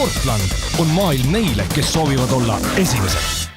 Sportland on maailm neile, kes soovivad olla esimesed.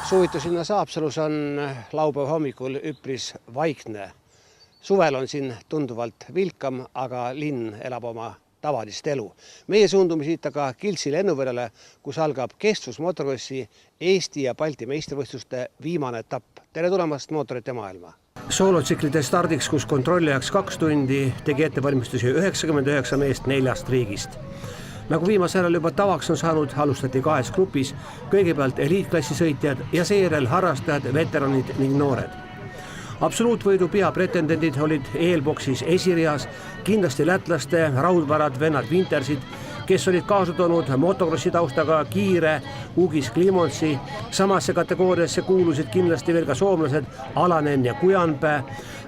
Suvitu sinna Saapsalus on laupäeva hommikul üpris vaikne. Suvel on siin tunduvalt vilkam, aga linn elab oma tavalist elu. Meie suundume siit aga Kiltsi lennuvõrele, kus algab kestvusmotorkrossi Eesti ja Balti meistrivõistluste viimane etapp. Tere tulemast mootorite maailma! Soolotsiklite stardiks, kus kontrollijaks 2 tundi, tegi ettevalmistusi 99 meest 4 riigist. Nagu viimasel ajal juba tavaks on saanud, alustati 2 grupis, kõigepealt eliitklassi sõitjad ja seejärel harrastajad, veteranid ning noored. Absoluutvõidu peapretendendid olid eelboksis esireas, kindlasti lätlaste raudvarad vennad Wintersid, kes olid kaasa toonud motokrossi taustaga Kiire, Ugis Klimonsi. Samasse kategooriasse kuulusid kindlasti veel ka soomlased Alanen ja Kujanpää.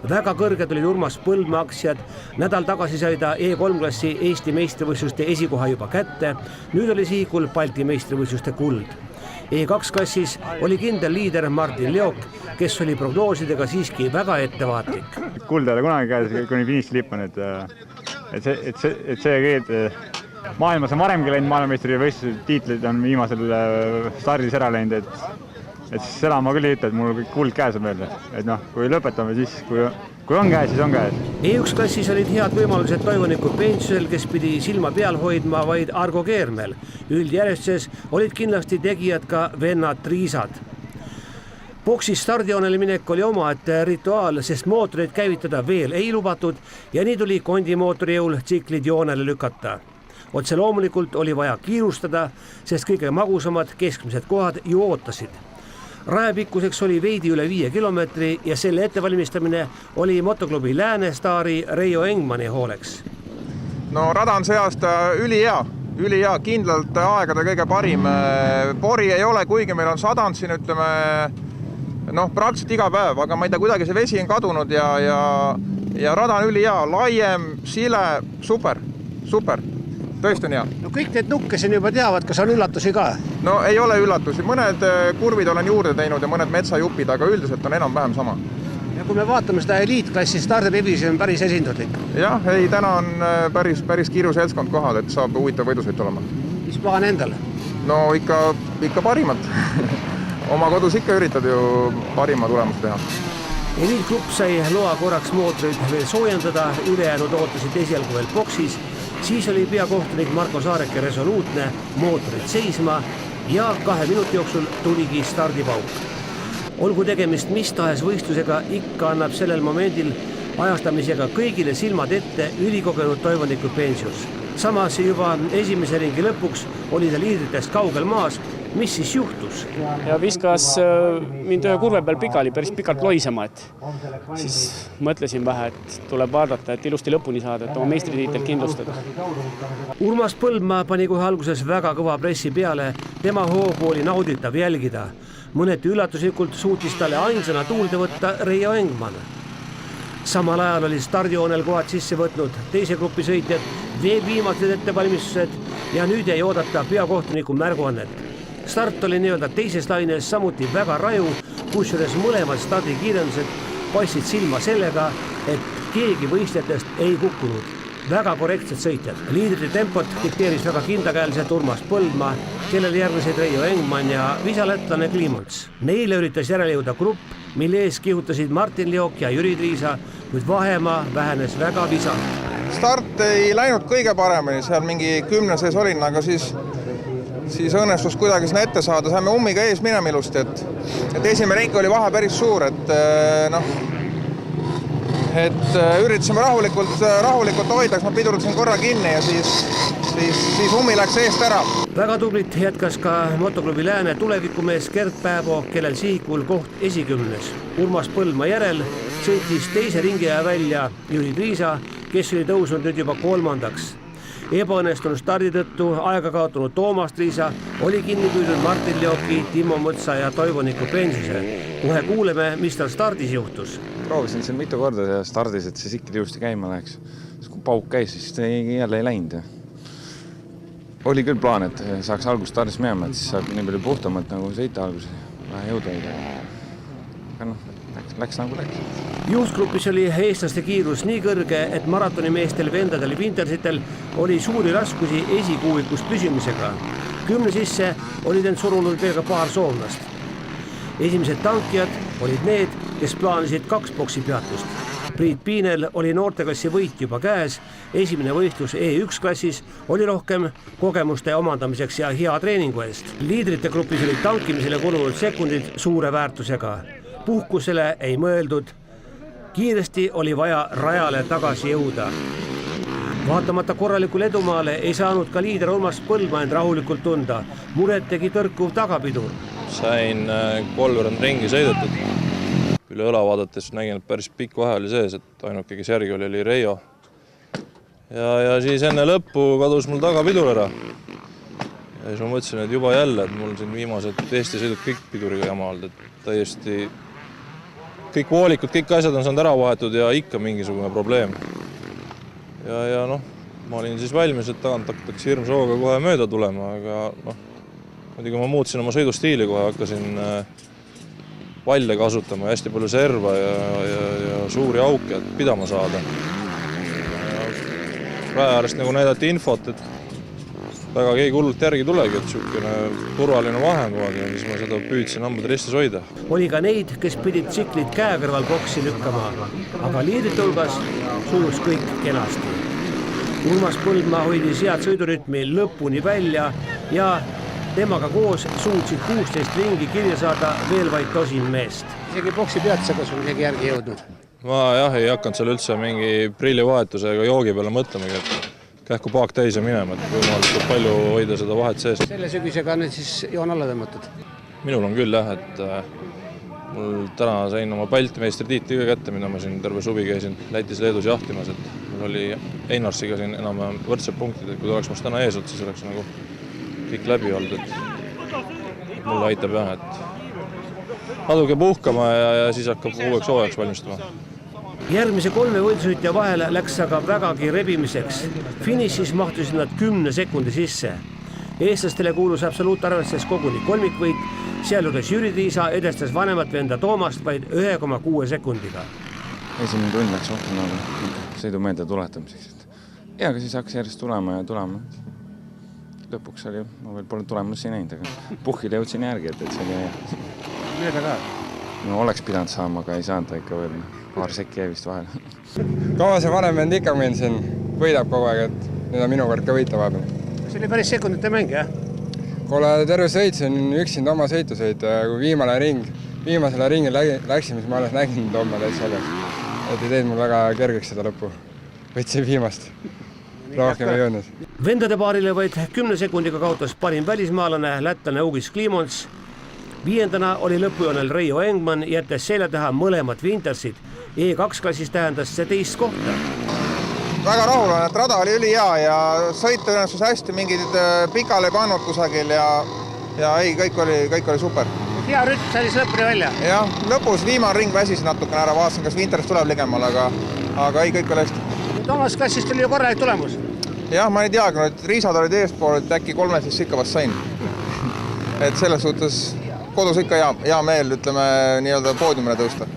Väga kõrged olid Urmas Põldmaa aktsiad. Nädal tagasi sai ta E3-klassi Eesti meistrivõistluste esikoha juba kätte. Nüüd oli sihikul Balti meistrivõistluste kuld. E2-klassis oli kindel liider Martin Leok, kes oli prognoosidega siiski väga ettevaatlik. Kuld ei ole kunagi käes, kuni finiši lipp on, et see maailmas on varemgi läinud maailmameistri võistluse tiitlid on viimasel stardis ära läinud, et seda ma küll ei ütle, et mul kuld käes on veel. Et kui lõpetame, siis kui on käes, siis on käes. E1-klassis olid head võimalused Toivoniku Pensusel, kes pidi silma peal hoidma vaid Argo Keermel. Üldjärjestuses olid kindlasti tegijad ka vennad Triisad. Boksis stardioonele minek oli omaette rituaal, sest mootoreid käivitada veel ei lubatud ja nii tuli kondimootori jõul tsiklid joonele lükata. Otse loomulikult oli vaja kiirustada, sest kõige magusamad keskmised kohad ju ootasid. Rajapikkuseks oli veidi üle 5 kilomeetri ja selle ettevalmistamine oli motoklubi Läänestaari Reijo Engmani hooleks. No rada on see aasta ülihea, kindlalt aegade kõige parim. Pori ei ole, kuigi meil on sadanud siin, praktiliselt iga päev, aga ma ei tea, kuidagi see vesi on kadunud ja rada on ülihea, laiem, sile, super. Tõesti on hea. No kõik need nukke siin juba teavad, kas on üllatusi ka? No ei ole üllatusi. Mõned kurvid olen juurde teinud ja mõned metsajupid, aga üldiselt on enam-vähem sama. Ja kui me vaatame seda eliitklassi stardirivis, on päris esinduslik. Jah, täna on päris kiiru seltskond kohal, et saab huvitav võidusõit olema. Mis plaan endal? No ikka parimat. Oma kodus ikka üritad ju parima tulemust teha. Eliitgrupp sai loa korraks mootorid veel soojendada, ülejäänud ootasid esialgu veel boksis. Siis oli peakohtunik Marko Saareke resoluutne mootorid seisma ja 2 minuti jooksul tuligi stardipauk. Olgu tegemist mis tahes võistlusega, ikka annab sellel momendil ajastamisega kõigile silmad ette ülikogenud Toivoniku Pensus. Samas juba esimese ringi lõpuks oli ta liidritest kaugel maas. Mis siis juhtus? Ja viskas mind ühe kurve peal pikali, päris pikalt loisema, et siis mõtlesin vähe, et tuleb vaadata, et ilusti lõpuni saada, et oma meistritiitel kindlustada. Urmas Põldmaa pani kohe alguses väga kõva pressi peale, tema hoogu oli nauditav jälgida. Mõneti üllatuslikult suutis talle ainsana tuulde võtta Reijo Engman. Samal ajal oli stardioonel kohad sisse võtnud teise grupi sõitjad, veel viimased ettevalmistused ja nüüd ei oodata peakohtuniku märguannet. Start oli nii-öelda teises laines samuti väga raju, kusjuures mõlemad stardikiirendused paistsid silma sellega, et keegi võistlejatest ei kukkunud. Väga korrektsed sõitjad. Liidrite tempot dikteeris väga kindlakäeliselt Urmas Põldmaa, kellele järgnesid Reijo Engman ja visalätlane Klimons. Neile üritas järele jõuda grupp, mille ees kihutasid Martin Leok ja Jüri Triisa, kuid vahemaa vähenes väga visalt. Start ei läinud kõige paremini, seal mingi 10 sees olin, aga siis õnnestus kuidagi sinna ette saada. Saime ummiga ees minema ilusti, et esimene ring oli vahe päris suur, et üritasime rahulikult hoida, ma pidurdasin korra kinni ja siis ummi läks eest ära. Väga tublit jätkas ka motoklubi Lääne tulevikumees Gert Pääbo, kellel sihikul koht esikümnes. Urmas Põldmaa järel sõitis teise ringi välja Jüri Triisa, kes oli tõusnud nüüd juba 3. Ebaõnnestunud stardi tõttu aega kaotanud Toomas Triisa oli kinni püüdnud Martin Leoki, Timo Mõtsa ja Toivoniku Pensuse. Kohe kuuleme, mis tal stardis juhtus. Proovisin siin mitu korda ja stardis, et siis ikka ilusti käima läheks. Kui pauk käis, siis jälle ei läinud. Oli küll plaan, et saaks algust stardis minema, et siis saab nii palju puhtamalt nagu sõita alguses, vähe jõuda hoida. Aga läks nagu läks. Juhtgrupis oli eestlaste kiirus nii kõrge, et maratonimeestel vendadel Wintersitel oli suuri raskusi esikuuvikust püsimisega. 10 sisse olid end surunud veel ka paar soomlast. Esimesed tankijad olid need, kes plaanisid 2 boksi peatust. Priit Piinel oli noorteklassi võit juba käes, esimene võistlus E1-klassis oli rohkem kogemuste omandamiseks ja hea treeningu eest. Liidrite grupis olid tankimisele kulunud sekundid suure väärtusega. Puhkusele ei mõeldud, kiiresti oli vaja rajale tagasi jõuda. Vaatamata korralikul edumaale ei saanud ka liider Urmas Põldmaa end rahulikult tunda. Muret tegi tõrkuv tagapidur. Sain 3 ringi sõidetud. Üle õla vaadates nägin, et päris pikk vahe oli sees, et ainuke, kes järgi oli Reijo. Ja siis enne lõppu kadus mul tagapidur ära. Ja siis ma mõtlesin, et juba jälle, et mul siin viimased Eesti sõidud kõik piduriga jama olnud, et täiesti kõik voolikud, kõik asjad on saanud ära vahetud ja ikka mingisugune probleem. Ja ma olin siis valmis, et tagant hakatakse hirmsooga kohe mööda tulema, aga muidugi ma muutsin oma sõidustiili kohe, hakkasin valle kasutama ja hästi palju serva ja suuri auke, et pidama saada. Raja äärest nagu näidati infot, et väga keegi hullult järgi tulegi, et niisugune turvaline vahemood ja siis ma seda püüdsin hambad ristis hoida. Oli ka neid, kes pidid tsiklid käe kõrval boksi lükkama, aga liidrite hulgas sujus kõik kenasti. Urmas Põldmaa hoidis head sõidurütmi lõpuni välja ja temaga koos suutsid 16 ringi kirja saada veel vaid tosin meest. Isegi boksi peatusega sul isegi järgi jõudnud. Ma ei hakanud seal üldse mingi prillivahetusega joogi peale mõtlemegi, et kähku paak täis ja minema, et võimalikult palju hoida seda vahet sees. Selle sügisega on need siis joon alla tõmmatud? Minul on küll jah, et mul täna sain oma Baltimeistri-tiitli ka kätte, mida ma siin terve suvi käisin Lätis-Leedus jahtimas, et mul oli Einarsiga siin enam võrdsed punktid, et kui oleks must täna eesot, siis oleks nagu kõik läbi olnud, et mulle aitab jah, et natuke puhkama ja siis hakkab uueks hooajaks valmistama. Järgmise 3 võidusõitja vahel läks aga vägagi rebimiseks. Finišis mahtusid nad 10 sekundi sisse. Eestlastele kuulus absoluutarvestes koguni kolmikvõit, sealjuures Jüri Tiisa edestas vanemat venda Toomast vaid 1,6 sekundiga. Esimene tund läks rohkem nagu sõidumeelde tuletamiseks. Ja aga siis hakkas järjest tulema ja tulema. Lõpuks oli, ma veel pole tulemusi näinud, aga puhkile jõudsin järgi, et see oli... Mööda ka? No oleks pidanud saama, aga ei saanud ikka veel paar sekki jäi vist vahel. Kaua see vanem vend ikka meil siin võidab kogu aeg, et nüüd on minu kord ka võita vahepeal. See oli päris sekundite mäng, jah? Kuule, terve sõit, see on üksinda oma sõitusõit, kui viimasele ringi läksime, siis ma alles nägin Toome täis seljas. Et ei teinud mul väga kergeks seda lõppu. Võtsin viimast. Rohkem ei jõudnud. Vendade paarile vaid 10 sekundiga kaotas parim välismaalane lätlane August Klimons. 5. oli lõpujoonel Reijo Engman, jättes selja taha mõlemad Wintersid. E2-klassis tähendas see teist kohta. Väga rahul on, et rada oli ülihea ja sõit õnnestus hästi, mingid pikale ei pannud kusagil ja ei, kõik oli super. Hea rütm sai siis lõpuni välja? Jah, lõpus viimane ring väsis natukene ära, vaatasin, kas Winterist tuleb ligemale, aga ei, kõik oli hästi. Toomas klassist oli ju korralik tulemus? Jah, ma ei teagi, et Riisad olid eespool, et äkki 3 siis ikka vast sain. Et selles suhtes kodus ikka hea meel, ütleme, nii-öelda poodiumile tõusta.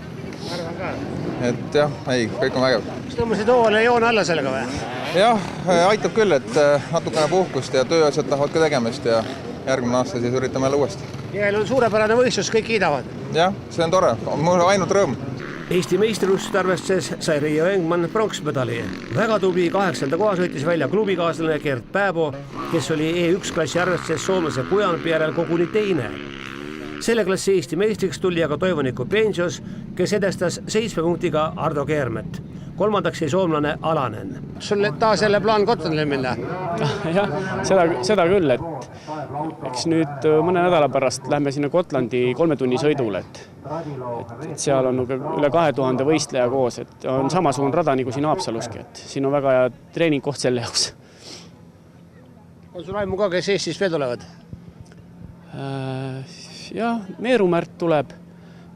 Et jah, ei, kõik on vägev. Kas tõmbasid hoole joone alla sellega või? Jah, aitab küll, et natukene puhkust ja tööasjad tahavad ka tegemist ja järgmine aasta siis üritame jälle uuesti. Jääl on suurepärane võistlus, kõik kiidavad. Jah, see on tore, mul ainult rõõm. Eesti meistrivõistluste arvestuses sai Reijo Engman pronksmedali. Väga tubli 8. koha sõitis välja klubikaaslane Gert Pääbo, kes oli E1-klassi arvestuses soomlase Kujanpi järel koguni teine. Selle klassi Eesti meistriks tuli aga Toivoniku Pensios, kes edestas 7 punktiga Ardo Keermet. 3. jäi soomlane Alanen. Sul taas jälle plaan Gotlandile minna? Jah, seda küll, et eks nüüd mõne nädala pärast lähme sinna Gotlandi 3 tunni sõidule, et seal on üle 2000 võistleja koos, et on samasugune rada nagu siin Haapsaluski, et siin on väga hea treeningkoht selle jaoks. On sul aimu ka, kes Eestis veel tulevad? Jah, Meerumärt tuleb,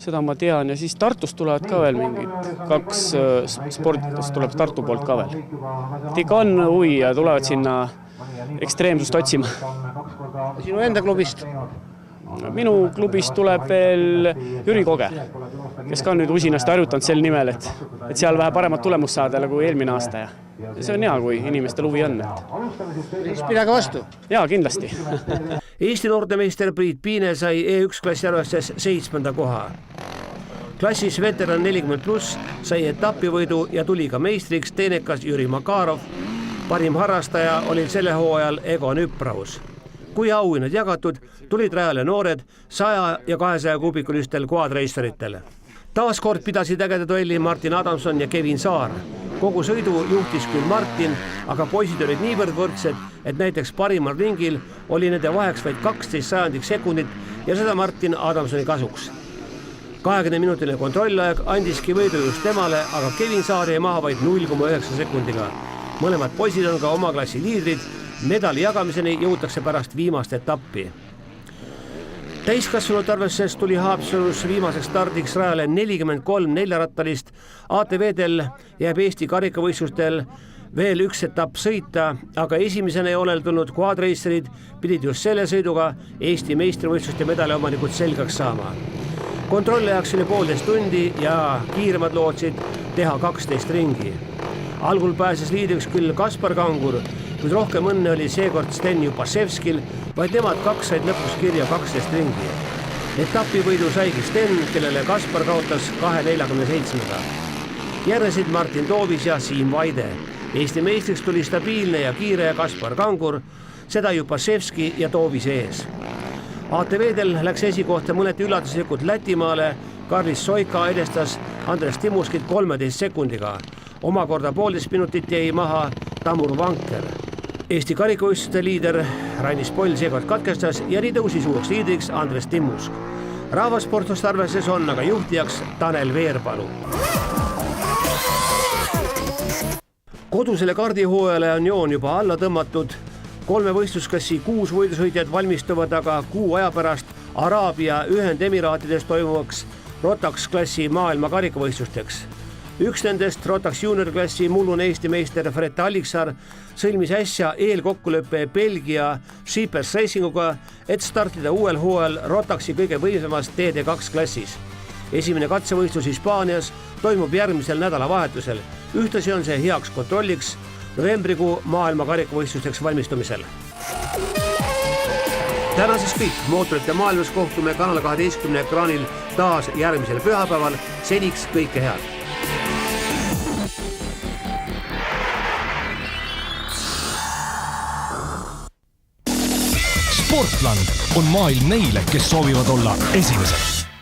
seda ma tean, ja siis Tartust tulevad ka veel mingid 2 sporditust tuleb Tartu poolt ka veel. Et ikka on huvi ja tulevad sinna ekstreemsust otsima. Sinu enda klubist? Minu klubist tuleb veel Jüri Koge, kes ka nüüd usinasti harjutanud sel nimel, et seal vähe paremat tulemust saada kui eelmine aasta ja see on hea, kui inimestel huvi on. Siis pidage vastu? Jaa, kindlasti. Eesti noortemeister Priit Piine sai E1 klassi arvestes 7. koha. Klassis veteran 40+ sai etapivõidu ja tuli ka meistriks teenekas Jüri Makarov. Parim harrastaja oli selle hooajal Egon Üpraus. Kui auhinnad jagatud, tulid rajale noored 100 ja 200 kubikulistel quadraceritel. Taaskord pidasid ägeda duelli Martin Adamson ja Kevin Saar. Kogu sõidu juhtis küll Martin, aga poisid olid niivõrd võrdsed, et näiteks parimal ringil oli nende vaheks vaid 12 sekundit ja seda Martin Adamsoni kasuks. 20-minutiline kontrollaeg andiski võidu just temale, aga Kevin Saar jäi maha vaid 0,9 sekundiga. Mõlemad poisid on ka oma klassi liidrid, medali jagamiseni jõutakse pärast viimast etappi. Täiskasvanud arveses tuli Haapsalus viimaseks stardiks rajale 43 neljarattalist. ATV-del jääb Eesti karikavõistlustel veel üks etapp sõita, aga esimesena joonel tulnud quadracerid pidid just selle sõiduga Eesti meistrivõistluste medali omanikud selgeks saama. Kontrollijaks oli 1,5 tundi ja kiiremad lootsid teha 12 ringi. Algul pääses liidriks küll Kaspar Kangur, kuid rohkem õnne oli seekord Sten Jupasevskil, vaid nemad kaks said lõpus kirja 12 ringi. Etapivõidu saigi Sten, kellele Kaspar kaotas 2.47-ga. Järnesid Martin Toovis ja Siim Vaide. Eesti meistriks tuli stabiilne ja kiire Kaspar Kangur, seda Jupasevski ja Toovis ees. ATV-del läks esikohta mõneti üllatuslikult Lätimaale. Karlis Soika edestas Andres Timuskit 13 sekundiga. Omakorda 1,5 minutit jäi maha Tamur Vanker. Eesti karikavõistluste liider Rainis Poll seekord katkestas ja nii tõusis uueks liidriks Andres Timmusk. Rahvasportlust arveses on aga juhtijaks Tanel Veerpalu. Kodusele kardihooajale on joon juba alla tõmmatud. 3 võistlusklassi 6 võidusõitjad valmistuvad aga kuu aja pärast Araabia Ühendemiraatides toimuvaks Rotax klassi maailma karikavõistlusteks. Üks nendest Rotax junior-klassi mullune Eesti meister Fred Alliksaar sõlmis äsja eelkokkuleppe Belgia Shippers Racinguga, et startida uuel hooajal Rotaxi kõige võimsamas TD2 klassis. Esimene katsevõistlus Hispaanias toimub järgmisel nädalavahetusel. Ühtlasi on see heaks kontrolliks novembrikuu maailma karikavõistlusteks valmistumisel. Tänaseks kõik. Mootorite maailmas kohtume Kanal 12 ekraanil taas järgmisel pühapäeval. Seniks kõike head. Sportland on maailm neile, kes soovivad olla esimesed.